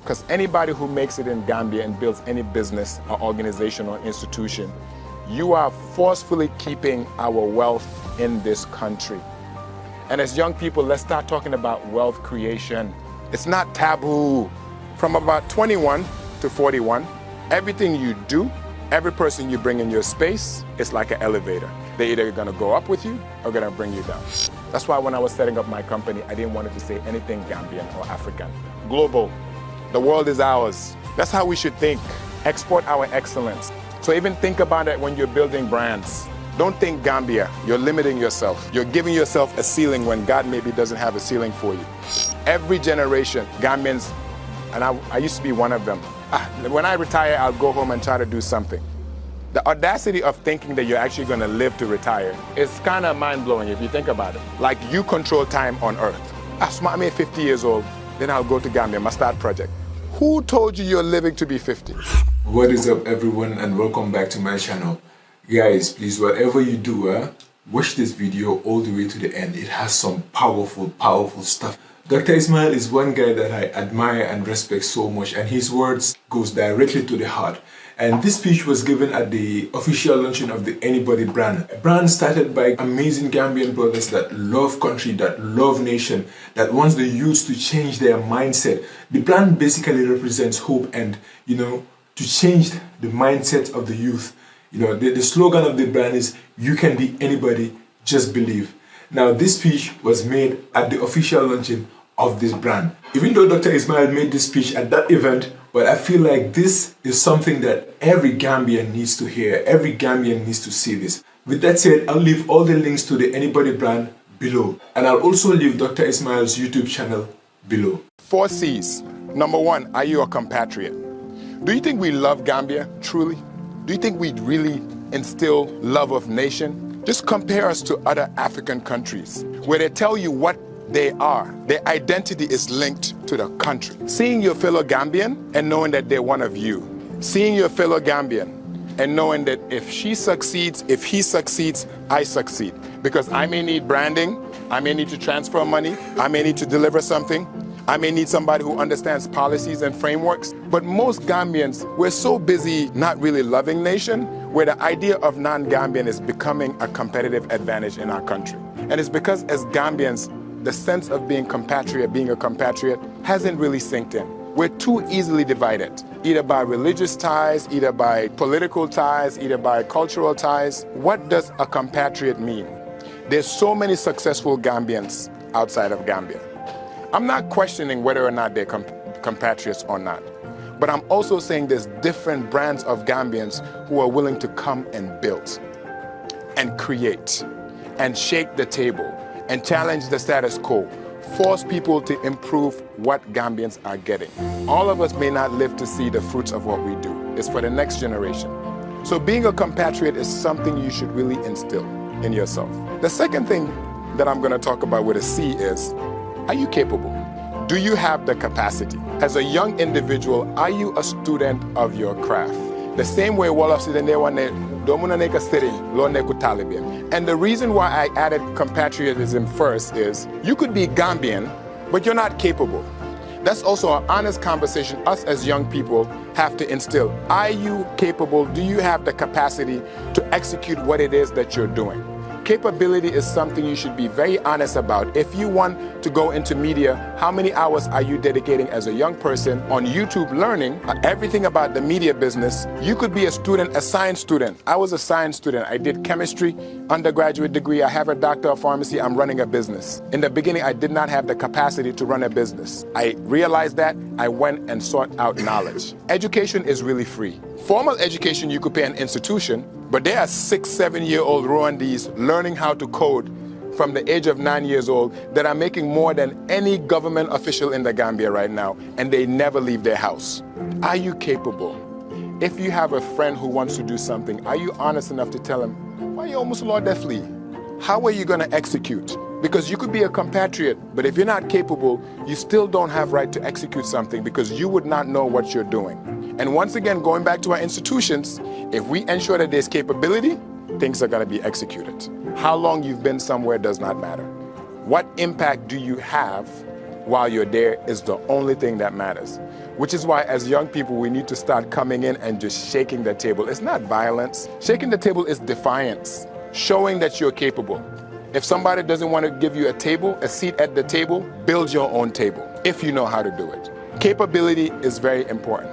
Because anybody who makes it in Gambia and builds any business or organization or institution, you are forcefully keeping our wealth in this country. And as young people, let's start talking about wealth creation. It's not taboo. From about 21 to 41, everything you do, every person you bring in your space, it's like an elevator. They're either gonna go up with you or gonna bring you down. That's why when I was setting up my company, I didn't want it to say anything Gambian or African. Global. The world is ours. That's how we should think. Export our excellence. So even think about it when you're building brands. Don't think Gambia. You're limiting yourself. You're giving yourself a ceiling when God maybe doesn't have a ceiling for you. Every generation, Gambians, and I used to be one of them. When I retire, I'll go home and try to do something. The audacity of thinking that you're actually going to live to retire is kind of mind-blowing if you think about it. Like you control time on earth. I'm 50 years old, then I'll go to Gambia, my start project. Who told you you're living to be 50? What is up everyone, and welcome back to my channel. Guys, please, whatever you do, watch this video all the way to the end. It has some powerful stuff. Dr. Ismail is one guy that I admire and respect so much, and his words goes directly to the heart. And this speech was given at the official launching of the Anybody brand. A brand started by amazing Gambian brothers that love country, that love nation, that wants the youth to change their mindset. The brand basically represents hope and, to change the mindset of the youth. The slogan of the brand is, "You can be anybody, just believe." Now, this speech was made at the official launching of this brand. Even though Dr. Ismail made this speech at that event, but I feel like this is something that every Gambian needs to hear. Every Gambian needs to see this. With that said, I'll leave all the links to the Anybody brand below. And I'll also leave Dr. Ismail's YouTube channel below. 4 C's. Number 1, are you a compatriot? Do you think we love Gambia, truly? Do you think we really instill love of nation? Just compare us to other African countries where they tell you what they are. Their identity is linked to the country. Seeing your fellow Gambian and knowing that they're one of you. Seeing your fellow Gambian and knowing that if she succeeds, if he succeeds, I succeed. Because I may need branding, I may need to transfer money, I may need to deliver something, I may need somebody who understands policies and frameworks. But most Gambians, we're so busy not really loving nation, where the idea of non-Gambian is becoming a competitive advantage in our country. And it's because as Gambians, the sense of being a compatriot, hasn't really sinked in. We're too easily divided, either by religious ties, either by political ties, either by cultural ties. What does a compatriot mean? There's so many successful Gambians outside of Gambia. I'm not questioning whether or not they're compatriots or not, but I'm also saying there's different brands of Gambians who are willing to come and build and create and shake the table and challenge the status quo, force people to improve what Gambians are getting. All of us may not live to see the fruits of what we do. It's for the next generation. So being a compatriot is something you should really instill in yourself. The second thing that I'm going to talk about with a C is, are you capable? Do you have the capacity? As a young individual, are you a student of your craft? The same way Wolof said, and the reason why I added compatriotism first is, you could be Gambian, but you're not capable. That's also an honest conversation us as young people have to instill. Are you capable? Do you have the capacity to execute what it is that you're doing? Capability is something you should be very honest about. If you want to go into media, how many hours are you dedicating as a young person on YouTube learning everything about the media business? You could be a student, a science student. I was a science student. I did chemistry, undergraduate degree. I have a doctor of pharmacy. I'm running a business. In the beginning, I did not have the capacity to run a business. I realized that. I went and sought out knowledge. Education is really free. Formal education, you could pay an institution, but there are 6, 7-year-old Rwandese learning how to code from the age of 9 years old that are making more than any government official in the Gambia right now, and they never leave their house. Are you capable? If you have a friend who wants to do something, are you honest enough to tell him, why you almost Lord Deathly? How are you going to execute? Because you could be a compatriot, but if you're not capable, you still don't have right to execute something because you would not know what you're doing. And once again, going back to our institutions, if we ensure that there's capability, things are going to be executed. How long you've been somewhere does not matter. What impact do you have while you're there is the only thing that matters. Which is why as young people, we need to start coming in and just shaking the table. It's not violence. Shaking the table is defiance, showing that you're capable. If somebody doesn't want to give you a seat at the table, build your own table, if you know how to do it. Capability is very important.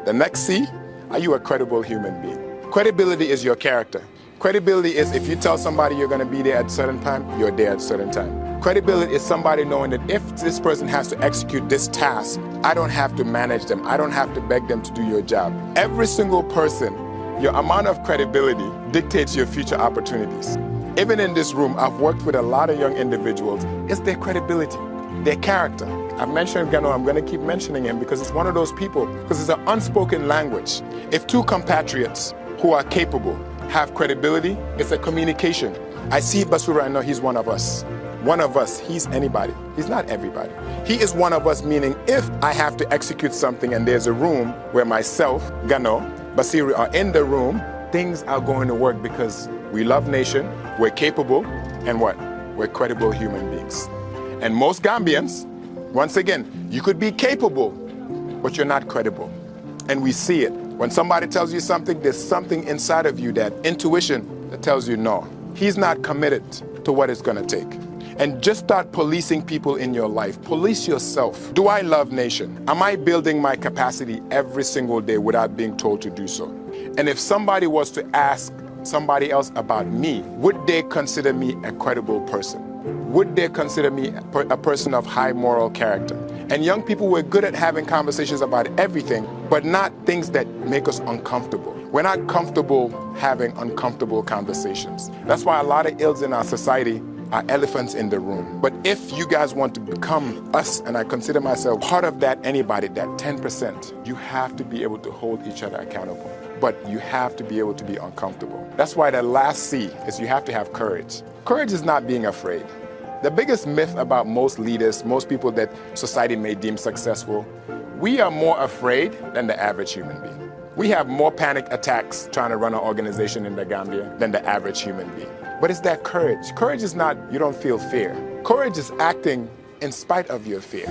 The next C, are you a credible human being? Credibility is your character. Credibility is if you tell somebody you're going to be there at a certain time, you're there at a certain time. Credibility is somebody knowing that if this person has to execute this task, I don't have to manage them. I don't have to beg them to do your job. Every single person, your amount of credibility dictates your future opportunities. Even in this room, I've worked with a lot of young individuals. It's their credibility, their character. I've mentioned Gano, I'm going to keep mentioning him because it's one of those people, because it's an unspoken language. If two compatriots who are capable have credibility, it's a communication. I see Basura, I know he's one of us. One of us, he's anybody. He's not everybody. He is one of us, meaning if I have to execute something and there's a room where myself, Gano, Basiru are in the room, things are going to work because we love nation, we're capable, and what? We're credible human beings. And most Gambians, once again, you could be capable, but you're not credible. And we see it. When somebody tells you something, there's something inside of you, that intuition that tells you no. He's not committed to what it's going to take. And just start policing people in your life. Police yourself. Do I love nation? Am I building my capacity every single day without being told to do so? And if somebody was to ask somebody else about me, would they consider me a credible person? Would they consider me a person of high moral character? And young people, we're good at having conversations about everything, but not things that make us uncomfortable. We're not comfortable having uncomfortable conversations. That's why a lot of ills in our society are elephants in the room. But if you guys want to become us, and I consider myself part of that, anybody, that 10%, you have to be able to hold each other accountable. But you have to be able to be uncomfortable. That's why the last C is you have to have courage. Courage is not being afraid. The biggest myth about most leaders, most people that society may deem successful, we are more afraid than the average human being. We have more panic attacks trying to run an organization in the Gambia than the average human being. But it's that courage. Courage is not, you don't feel fear. Courage is acting in spite of your fear.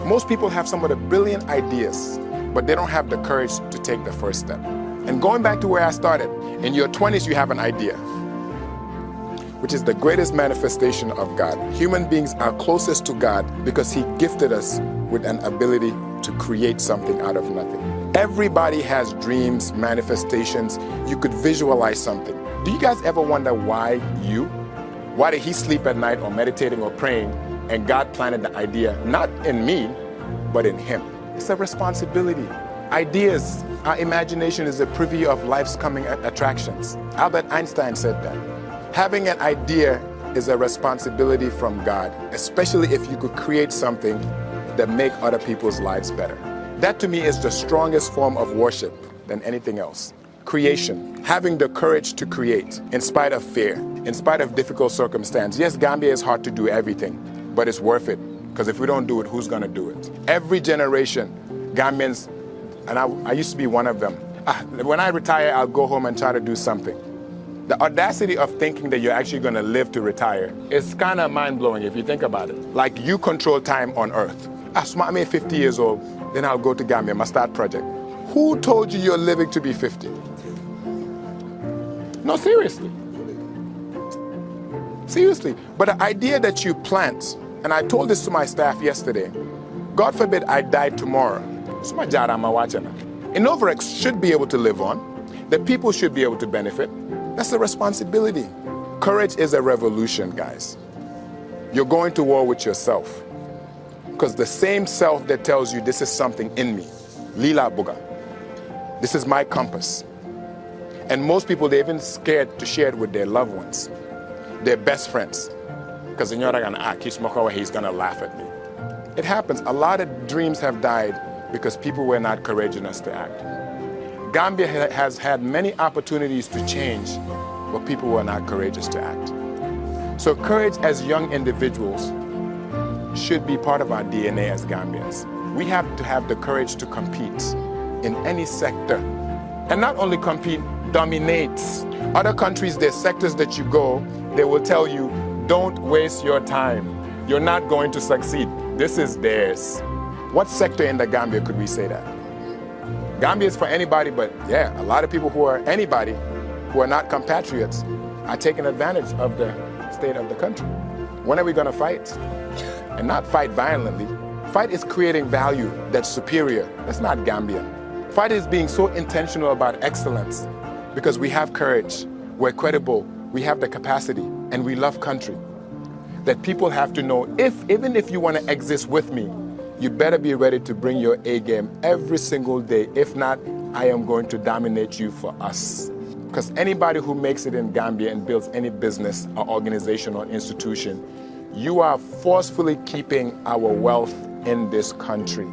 Most people have some of the brilliant ideas, but they don't have the courage to take the first step. And going back to where I started, in your 20s you have an idea, which is the greatest manifestation of God. Human beings are closest to God because He gifted us with an ability to create something out of nothing. Everybody has dreams, manifestations. You could visualize something. Do you guys ever wonder why you? Why did He sleep at night or meditating or praying and God planted the idea, not in me, but in Him? It's a responsibility. Ideas, our imagination is a preview of life's coming attractions. Albert Einstein said that. Having an idea is a responsibility from God, especially if you could create something that make other people's lives better. That to me is the strongest form of worship than anything else. Creation, having the courage to create in spite of fear, in spite of difficult circumstances. Yes, Gambia is hard to do everything, but it's worth it, because if we don't do it, who's going to do it? Every generation, Gambians, and I used to be one of them. When I retire, I'll go home and try to do something. The audacity of thinking that you're actually going to live to retire is kind of mind-blowing if you think about it. Like, you control time on earth. I'm 50 years old, then I'll go to Gambia, my start project. Who told you you're living to be 50? No, seriously. Seriously. But the idea that you plant, and I told this to my staff yesterday, God forbid I died tomorrow. Innovarex should be able to live on. The people should be able to benefit. That's a responsibility. Courage is a revolution, guys. You're going to war with yourself. Because the same self that tells you this is something in me, Lila Buga, this is my compass. And most people, they're even scared to share it with their loved ones, their best friends. Because he's going to laugh at me. It happens. A lot of dreams have died because people were not courageous enough to act. Gambia has had many opportunities to change, but people were not courageous to act. So courage as young individuals should be part of our DNA as Gambians. We have to have the courage to compete in any sector. And not only compete, dominate. Other countries, there's sectors that you go, they will tell you, don't waste your time. You're not going to succeed. This is theirs. What sector in the Gambia could we say that? Gambia is for anybody, but yeah, a lot of people who are anybody, who are not compatriots, are taking advantage of the state of the country. When are we going to fight? And not fight violently. Fight is creating value that's superior. That's not Gambia. Fight is being so intentional about excellence because we have courage, we're credible, we have the capacity, and we love country. That people have to know, even if you want to exist with me, you better be ready to bring your A game every single day. If not, I am going to dominate you for us. Because anybody who makes it in Gambia and builds any business or organization or institution, you are forcefully keeping our wealth in this country.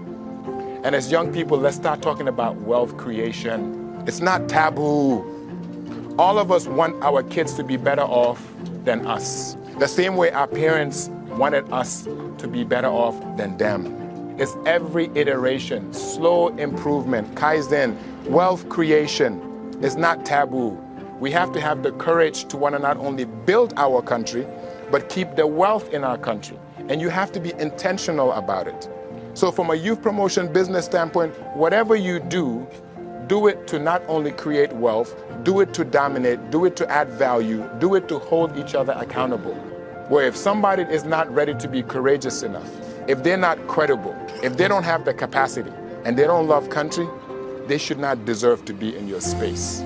And as young people, let's start talking about wealth creation. It's not taboo. All of us want our kids to be better off than us. The same way our parents wanted us to be better off than them. It's every iteration, slow improvement, Kaizen, wealth creation. It's not taboo. We have to have the courage to want to not only build our country, but keep the wealth in our country. And you have to be intentional about it. So from a youth promotion business standpoint, whatever you do it to not only create wealth, do it to dominate, do it to add value, do it to hold each other accountable. Where if somebody is not ready to be courageous enough, if they're not credible, if they don't have the capacity, and they don't love country, they should not deserve to be in your space.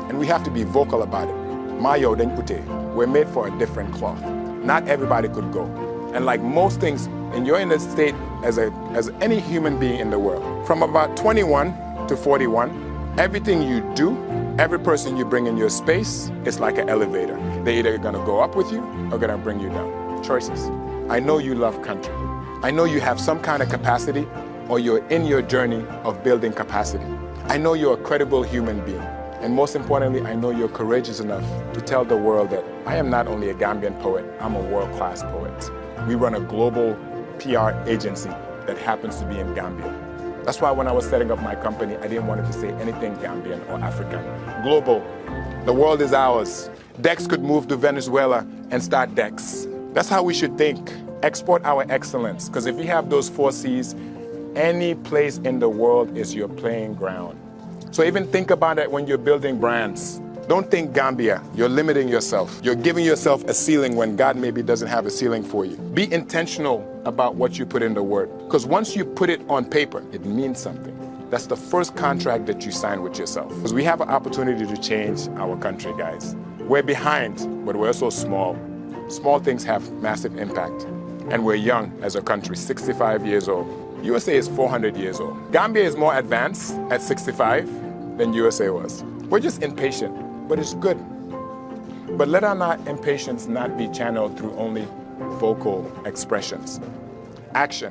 And we have to be vocal about it. Mayo Denkute, we're made for a different cloth. Not everybody could go. And like most things, and you're in a state as any human being in the world, from about 21 to 41, everything you do, every person you bring in your space, is like an elevator. They're either gonna go up with you or gonna bring you down. Choices. I know you love country. I know you have some kind of capacity, or you're in your journey of building capacity. I know you're a credible human being. And most importantly, I know you're courageous enough to tell the world that I am not only a Gambian poet, I'm a world-class poet. We run a global PR agency that happens to be in Gambia. That's why when I was setting up my company, I didn't want it to say anything Gambian or African. Global. The world is ours. Dex could move to Venezuela and start Dex. That's how we should think. Export our excellence. Because if you have those 4 C's, any place in the world is your playing ground. So even think about it when you're building brands. Don't think Gambia. You're limiting yourself. You're giving yourself a ceiling when God maybe doesn't have a ceiling for you. Be intentional about what you put in the word. Because once you put it on paper, it means something. That's the first contract that you sign with yourself. Because we have an opportunity to change our country, guys. We're behind, but we're so small. Small things have massive impact. And we're young as a country, 65 years old. USA is 400 years old. Gambia is more advanced at 65 than USA was. We're just impatient, but it's good. But let our impatience not be channeled through only vocal expressions. Action.